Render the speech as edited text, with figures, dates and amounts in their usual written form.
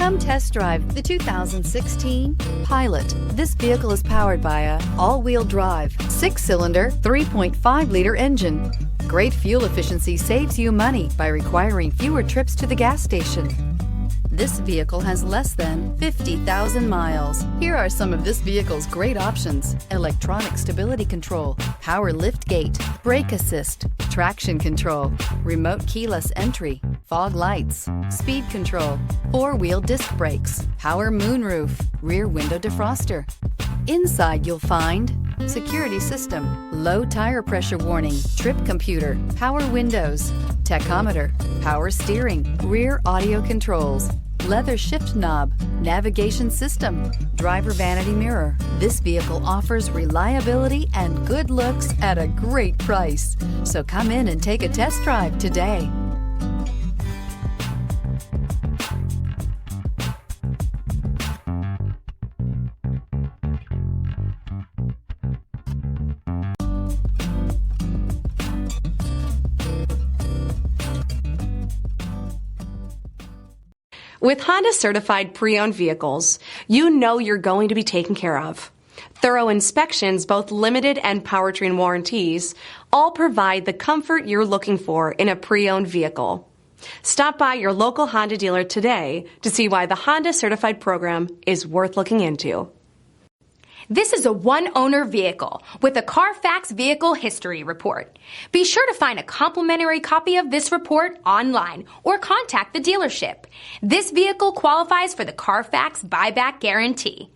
Come test drive the 2016 Pilot. This vehicle is powered by a all-wheel drive, 6-cylinder, 3.5-liter engine. Great fuel efficiency saves you money by requiring fewer trips to the gas station. This vehicle has less than 50,000 miles. Here are some of this vehicle's great options: electronic stability control, power liftgate, brake assist, traction control, remote keyless entry, fog lights, speed control, 4-wheel disc brakes, power moonroof, rear window defroster. Inside you'll find security system, low tire pressure warning, trip computer, power windows, tachometer, power steering, rear audio controls, leather shift knob, navigation system, driver vanity mirror. This vehicle offers reliability and good looks at a great price. So come in and take a test drive today. With Honda certified pre-owned vehicles, you know you're going to be taken care of. Thorough inspections, both limited and powertrain warranties, all provide the comfort you're looking for in a pre-owned vehicle. Stop by your local Honda dealer today to see why the Honda certified program is worth looking into. This is a one-owner vehicle with a Carfax Vehicle History Report. Be sure to find a complimentary copy of this report online or contact the dealership. This vehicle qualifies for the Carfax Buyback Guarantee.